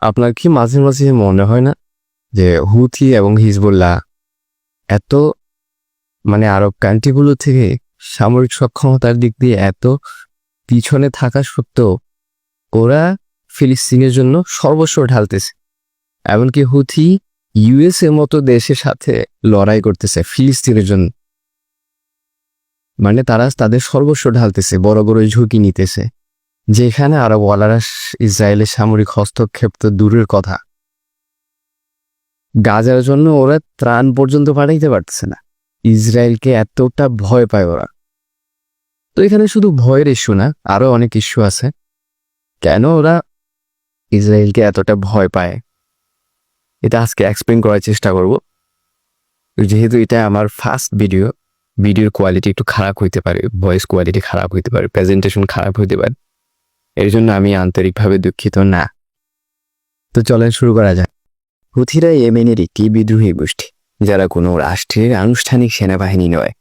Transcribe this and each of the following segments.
আপনার কি মাঝে মাঝে মনে হয় না যে হুথি এবং হিজবুল্লাহ এত আরব কান্ট্রিগুলো থেকে সামরিক সক্ষমতার দিক দিয়ে এত পিছনে থাকা সত্ত্বেও ওরা ফিলিস্তিনের জন্য সর্বস্ব ঢালতেছে। এমনকি হুথি ইউএস এর মতো দেশের সাথে লড়াই করতেছে ফিলিস্তিনের জন্য। তারা তাদের সর্বস্ব ঢালতেছে, বড় বড় ঝুঁকি নিতেছে, যেখানে আরব ওয়ালারা ইসরায়েলের সামরিক হস্তক্ষেপ তো দূরের কথা, গাজার জন্য ওরা ত্রাণ পর্যন্ত পাঠাইতে পারতেছে না। ইসরায়েলকে এতটা ভয় পায় ওরা। তো এখানে শুধু ভয়ের ইস্যু না, আরো অনেক ইস্যু আছে। কেন ওরা ইসরায়েলকে এতটা ভয় পায় এটা আজকে এক্সপ্লেন করার চেষ্টা করব। যেহেতু এটা আমার ফার্স্ট ভিডিওর কোয়ালিটি একটু খারাপ হইতে পারে, ভয়েস কোয়ালিটি খারাপ হইতে পারে, প্রেজেন্টেশন খারাপ হইতে পারে, এর জন্য আমি আন্তরিকভাবে দুঃখিত না। তো চলেন শুরু করা যাক। হুথিরা ইয়েমেনের একটি বিদ্রোহী গোষ্ঠী, যারা কোনো রাষ্ট্রের আনুষ্ঠানিক সেনাবাহিনী নয়।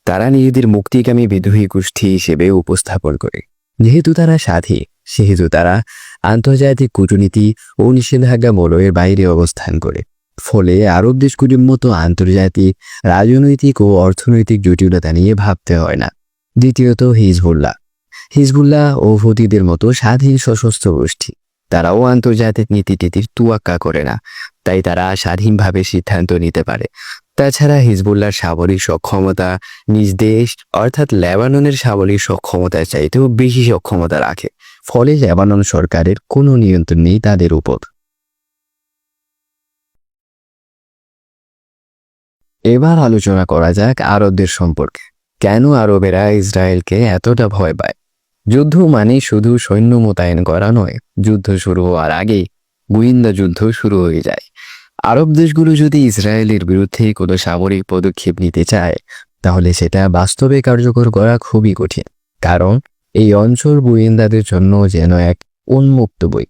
তারা নিজেদের মুক্তিকামী বিদ্রোহী গোষ্ঠী হিসেবে উপস্থাপন করে। যেহেতু তারা সাথী, সেহেতু তারা আন্তর্জাতিক কূটনীতি ও নিষেধাজ্ঞা বলয়ের বাইরে অবস্থান করে। ফলে আরব দেশগুলির মতো আন্তর্জাতিক রাজনৈতিক ও অর্থনৈতিক জটিলতা নিয়ে ভাবতে হয় না। দ্বিতীয়ত, হিজবুল্লাহ ও হুথিদের মতো স্বাধীন সশস্ত্র গোষ্ঠী। তারাও আন্তর্জাতিক নীতিটির তোয়াক্কা করে না, তাই তারা স্বাধীনভাবে সিদ্ধান্ত নিতে পারে। তাছাড়া হিজবুল্লাহর সামরিক সক্ষমতা নিজ দেশ অর্থাৎ লেবাননের সামরিক সক্ষমতার চাইতেও বেশি সক্ষমতা রাখে। ফলে লেবানন সরকারের কোনো নিয়ন্ত্রণ নেই তাদের উপর। এবার আলোচনা করা যাক আরবদের সম্পর্কে। কেন আরবেরা ইসরায়েলকে এতটা ভয় পায়? যুদ্ধ মানে শুধু সৈন্য মোতায়েন করা নয়, যুদ্ধ শুরু হওয়ার আগেই গোয়েন্দা যুদ্ধ শুরু হয়ে যায়। আরব দেশগুলো যদি ইসরায়েলের বিরুদ্ধে কোনো সামরিক পদক্ষেপ নিতে চায়, তাহলে সেটা বাস্তবে কার্যকর করা খুবই কঠিন, কারণ এই অঞ্চল গোয়েন্দাদের জন্য যেন এক উন্মুক্ত বই।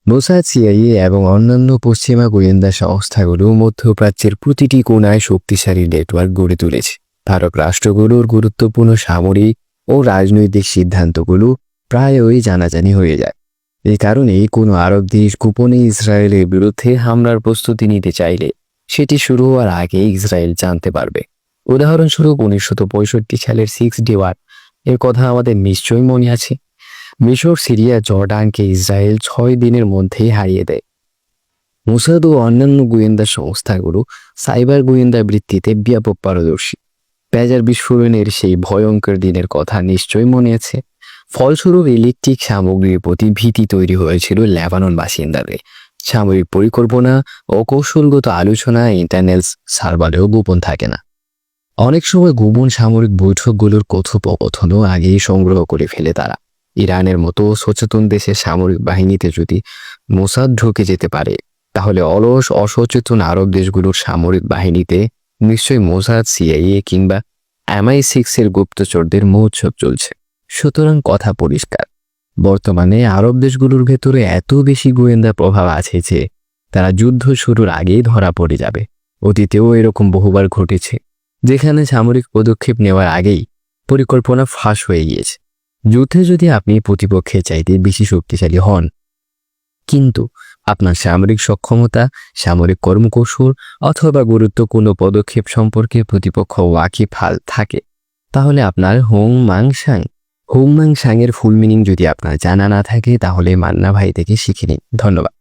মোসাদ, সিআইএ এবং অন্যান্য পশ্চিমা গোয়েন্দা সংস্থাগুলো মধ্যপ্রাচ্যের প্রতিটি কোণায় শক্তিশালী নেটওয়ার্ক গড়ে তুলেছে। ভারত রাষ্ট্রগুলোর গুরুত্বপূর্ণ সামরিক ও রাজনৈতিক সিদ্ধান্তগুলো প্রায়ই জানাজানি হয়ে যায়। এই কারণে কোনো আরব দেশ গোপনে ইসরায়েলের বিরুদ্ধে হামলার প্রস্তুতি নিতে চাইলে সেটি শুরু হওয়ার আগে ইসরায়েল জানতে পারবে। উদাহরণস্বরূপ 1965 সালের 6 ওয়ার এর কথা আমাদের নিশ্চয়ই মনে আছে। মিশর, সিরিয়া, জর্ডানকে ইসরায়েল 6 দিনের মধ্যেই হারিয়ে দেয়। মোসাদ ও অন্যান্য গোয়েন্দা সংস্থাগুলো সাইবার গোয়েন্দা বৃত্তিতে ব্যাপক পারদর্শী। পেজার বিস্ফোরণের সেই ভয়ঙ্কর দিনের কথা নিশ্চয়ই মনে আছে। ফলস্বরূপ ইলেকট্রিক সামগ্রীর প্রতি ভীতি তৈরি হয়েছিল লেবানন বাসিন্দাদের। সামরিক পরিকল্পনা ও কৌশলগত আলোচনা ইন্টারনেট সার্ভারেও গোপন থাকে না। অনেক সময় গোপন সামরিক বৈঠকগুলোর কথোপকথনও আগেই সংগ্রহ করে ফেলে তারা। ইরানের মতো সচেতন দেশের সামরিক বাহিনীতে যদি মোসাদ ঢুকে যেতে পারে, তাহলে অলস অসচেতন আরব দেশগুলোর সামরিক বাহিনীতে নিশ্চয়ই মোসাদ, সিআইএ কিংবা MI6 এর গুপ্তচরদের মহোৎসব চলছে। সুতরাং কথা পরিষ্কার, বর্তমানে আরব দেশগুলোর ভেতরে এত বেশি গোয়েন্দা প্রভাব আছে যে তারা যুদ্ধ শুরুর আগেই ধরা পড়ে যাবে। অতীতেও এরকম বহুবার ঘটেছে, যেখানে সামরিক পদক্ষেপ নেওয়ার আগেই পরিকল্পনা ফাঁস হয়ে গিয়েছে। যুদ্ধে যদি আপনি প্রতিপক্ষের চাইতে বেশি শক্তিশালী হন, কিন্তু আপনার সামরিক সক্ষমতা, সামরিক কর্মকৌশল অথবা গুরুত্বপূর্ণ পদক্ষেপ সম্পর্কে প্রতিপক্ষ ওয়াকিবহাল থাকে, তাহলে আপনার হোংমাং এর ফুল মিনিং যদি আপনার জানা না থাকে, তাহলে মান্না ভাই থেকে শিখে নিন। ধন্যবাদ।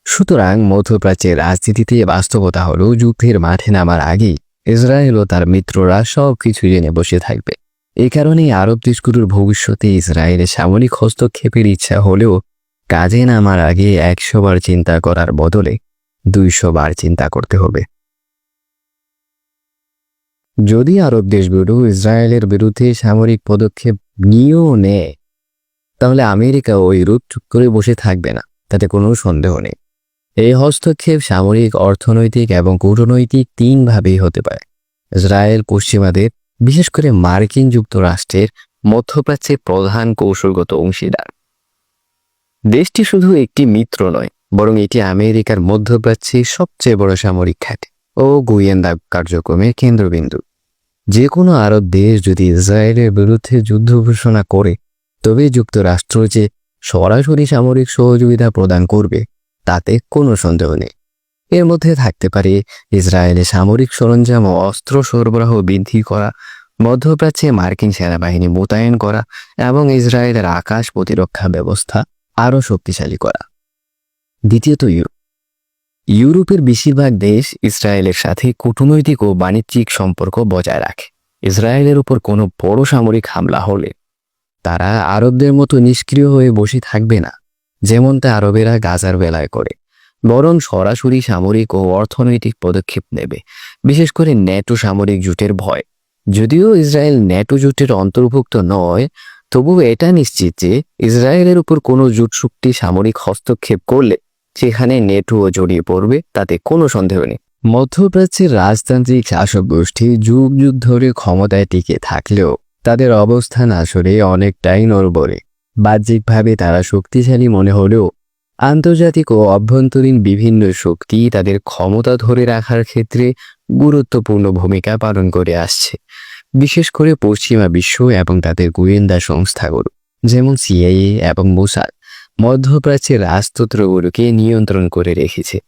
সুতরাং মধ্যপ্রাচ্যের রাজনীতিতে বাস্তবতা হলো যুদ্ধের মাঠে নামার আগেই ইসরায়েল ও তার মিত্ররা সবকিছু জেনে বসে থাকবে। এই কারণেই আরব দেশগুলোর ভবিষ্যতে ইসরায়েলের সামরিক হস্তক্ষেপের ইচ্ছা হলেও কাজে নামার আগে 100 বার চিন্তা করার বদলে 200 বার চিন্তা করতে হবে। যদি আরব দেশগুলো ইসরায়েলের বিরুদ্ধে সামরিক পদক্ষেপ নিয়েও নেয়, তাহলে আমেরিকা ওই রূপ চুপ করে বসে থাকবে না, তাতে কোনো সন্দেহ নেই। এই হস্তক্ষেপ সামরিক, অর্থনৈতিক এবং কূটনৈতিক 3 ভাবেই হতে পারে। ইসরায়েল পশ্চিমাদের, বিশেষ করে মার্কিন যুক্তরাষ্ট্রের মধ্যপ্রাচ্যের প্রধান কৌশলগত অংশীদার। দেশটি শুধু একটি মিত্র নয়, বরং এটি আমেরিকার মধ্যপ্রাচ্যের সবচেয়ে বড় সামরিক ঘাঁটি ও গোয়েন্দা কার্যক্রমের কেন্দ্রবিন্দু। যে কোনো আরব দেশ যদি ইসরায়েলের বিরুদ্ধে যুদ্ধ ঘোষণা করে, তবে যুক্তরাষ্ট্র যে সরাসরি সামরিক সহযোগিতা প্রদান করবে তাতে কোনো সন্দেহ নেই। এর মধ্যে থাকতে পারে ইসরায়েলে সামরিক সরঞ্জাম ও অস্ত্র সরবরাহ বৃদ্ধি করা, মধ্যপ্রাচ্যে মার্কিন সেনাবাহিনী মোতায়েন করা এবং ইসরায়েলের আকাশ প্রতিরক্ষা ব্যবস্থা আরও শক্তিশালী করা। দ্বিতীয়ত, ইউরোপের বেশিরভাগ দেশ ইসরায়েলের সাথে কূটনৈতিক ও বাণিজ্যিক সম্পর্ক বজায় রাখে। ইসরায়েলের উপর কোনো বড় সামরিক হামলা হলে তারা আরবদের মতো নিষ্ক্রিয় হয়ে বসে থাকবে না, যেমনটা আরবেরা গাজার বেলায় করে, বরং সরাসরি সামরিক ও অর্থনৈতিক পদক্ষেপ নেবে, বিশেষ করে ন্যাটো সামরিক জোটের ভয়। যদিও ইসরায়েল ন্যাটো জোটের অন্তর্ভুক্ত নয়, তবুও এটা নিশ্চিত যে ইসরায়েলের উপর কোনো জোট শক্তি সামরিক হস্তক্ষেপ করলে সেখানে নেটোও জড়িয়ে পড়বে, তাতে কোনো সন্দেহ নেই। মধ্যপ্রাচ্যের রাজতান্ত্রিক শাসক গোষ্ঠী যুগ যুগ ধরে ক্ষমতায় টিকে থাকলেও তাদের অবস্থান আসলে অনেকটাই নড়বড়ে। বাহ্যিকভাবে তারা শক্তিশালী মনে হলেও আন্তর্জাতিক ও অভ্যন্তরীণ বিভিন্ন শক্তি তাদের ক্ষমতা ধরে রাখার ক্ষেত্রে গুরুত্বপূর্ণ ভূমিকা পালন করে আসছে। বিশেষ করে পশ্চিমা বিশ্ব এবং তাদের গোয়েন্দা সংস্থাগুলো যেমন সিআইএ এবং মোসাদ মধ্যপ্রাচ্যের রাজতন্ত্রগুলোকে নিয়ন্ত্রণ করে রেখেছে।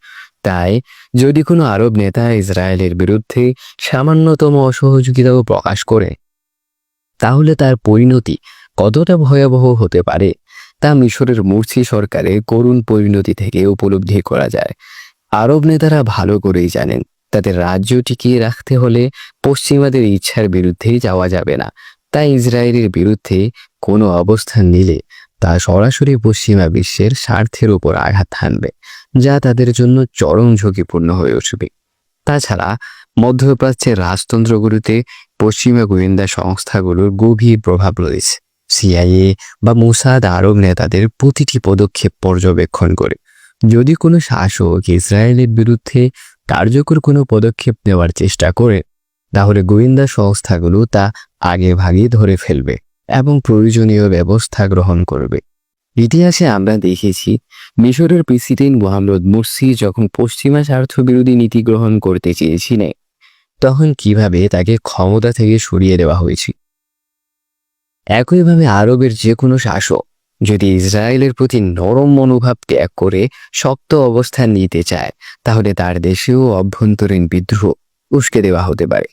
তাই যদি কোনো আরব নেতা ইসরায়েলের বিরুদ্ধে সামান্যতম অসহযোগিতাও প্রকাশ করে, তাহলে তার পরিণতি কতটা ভয়াবহ হতে পারে তা মিশরের মুরসি সরকারের করুণ পরিণতি থেকে উপলব্ধি করা যায়। আরব নেতারা ভালো করেই জানেন তাদের রাজ্য টিকিয়ে রাখতে হলে পশ্চিমাদের ইচ্ছার বিরুদ্ধে যাওয়া যাবে না। তাই ইসরায়েলের বিরুদ্ধে কোনো অবস্থান নিলে তা সরাসরি পশ্চিমা বিশ্বের স্বার্থের উপর আঘাত হানবে, যা তাদের জন্য চরম ঝুঁকিপূর্ণ হয়ে উঠবে। তাছাড়া মধ্যপ্রাচ্যের রাজতন্ত্রগুলোতে পশ্চিমা গোয়েন্দা সংস্থাগুলোর গভীর প্রভাব রয়েছে। সিআইএ বা মোসাদ আরব নেতাদের প্রতিটি পদক্ষেপ পর্যবেক্ষণ করে। যদি কোনো শাসক ইসরায়েলের বিরুদ্ধে কার্যকর কোনো পদক্ষেপ নেওয়ার চেষ্টা করে, তাহলে গোয়েন্দা সংস্থাগুলো তা আগে ভাগে ধরে ফেলবে এবং প্রয়োজনীয় ব্যবস্থা গ্রহণ করবে। ইতিহাসে আমরা দেখেছি মিশরের প্রেসিডেন্ট মোহাম্মদ মুরসি যখন পশ্চিমা স্বার্থ বিরোধী নীতি গ্রহণ করতে চেয়েছিলেন, তখন কিভাবে তাকে ক্ষমতা থেকে সরিয়ে দেওয়া হয়েছিল। একইভাবে আরবের যে কোনো শাসক যদি ইসরায়েলের প্রতি নরম মনোভাব ত্যাগ করে শক্ত অবস্থান নিতে চায়, তাহলে তার দেশেও অভ্যন্তরীণ বিদ্রোহ উস্কে দেওয়া হতে পারে।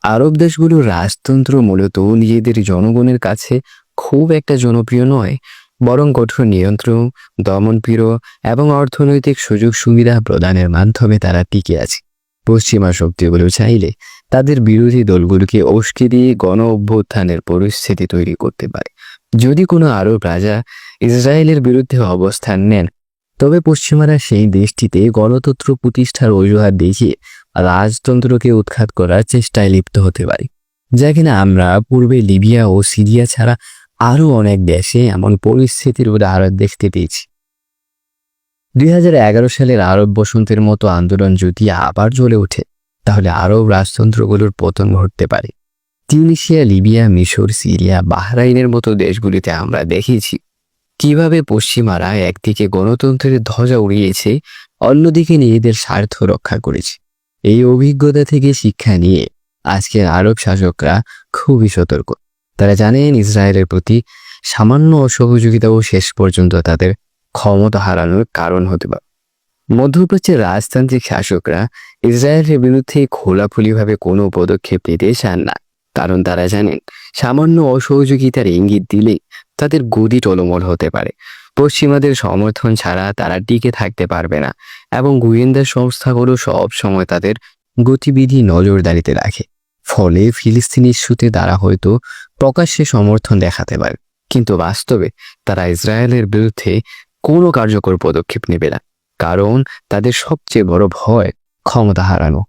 আরব দেশগুলোর রাজতন্ত্র মূলত নিজেদের জনগণের কাছে খুব একটা জনপ্রিয় নয়, বরং কঠোর নিয়ন্ত্রণ, দমনপীড়ন এবং অর্থনৈতিক সুযোগ সুবিধা প্রদানের মাধ্যমে তারা টিকে আছে। পশ্চিমা শক্তিগুলো চাইলে তাদের বিরোধী দলগুলোকে উস্কে দিয়ে গণ অভ্যুত্থানের পরিস্থিতি তৈরি করতে পারে। যদি কোনো আরব রাজা ইসরায়েলের বিরুদ্ধে অবস্থান নেন, তবে পশ্চিমারা সেই দেশটিতে গণতন্ত্র প্রতিষ্ঠার অজুহাত দেখিয়ে রাজতন্ত্রকে উৎখাত করার চেষ্টায় লিপ্ত হতে পারে, যা কিনা আমরা পূর্বে লিবিয়া ও সিরিয়া ছাড়া আরও অনেক দেশে এমন পরিস্থিতির উদাহরণ দেখতে পেয়েছি। 2011 সালের আরব বসন্তের মতো আন্দোলন যদি আবার জ্বলে ওঠে, তাহলে আরব রাজতন্ত্রগুলোর পতন ঘটতে পারে। তিউনিসিয়া, লিবিয়া, মিশর, সিরিয়া, বাহরাইনের মতো দেশগুলিতে আমরা দেখেছি কিভাবে পশ্চিমারা একদিকে গণতন্ত্রের ধ্বজা উড়িয়েছে, অন্যদিকে নিজেদের স্বার্থ রক্ষা করেছে। এই অভিজ্ঞতা থেকে শিক্ষা নিয়ে আজকের আরব শাসকরা খুবই সতর্ক। তারা জানেন ইসরায়েলের প্রতি সামান্য অসহযোগিতাও শেষ পর্যন্ত তাদের ক্ষমতা হারানোর কারণ হতে পারে। মধ্যপ্রাচ্যের রাজতান্ত্রিক শাসকরা ইসরায়েলের বিরুদ্ধে খোলাখুলিভাবে কোনো পদক্ষেপ নিতে চান না, কারণ তারা জানেন সামান্য অসহযোগিতার ইঙ্গিত দিলে তাদের গদি টলমল হতে পারে। পশ্চিমাদের সমর্থন ছাড়া তারা টিকে থাকতে পারবে না এবং গোয়েন্দা সংস্থাগুলো সব সময় তাদের গতিবিধি নজরদারিতে রাখে। ফলে ফিলিস্তিনি ইস্যুতে তারা হয়তো প্রকাশ্যে সমর্থন দেখাতে পারে, কিন্তু বাস্তবে তারা ইসরায়েলের বিরুদ্ধে কোনো কার্যকর পদক্ষেপ নেবে না, কারণ তাদের সবচেয়ে বড় ভয় ক্ষমতা হারানো।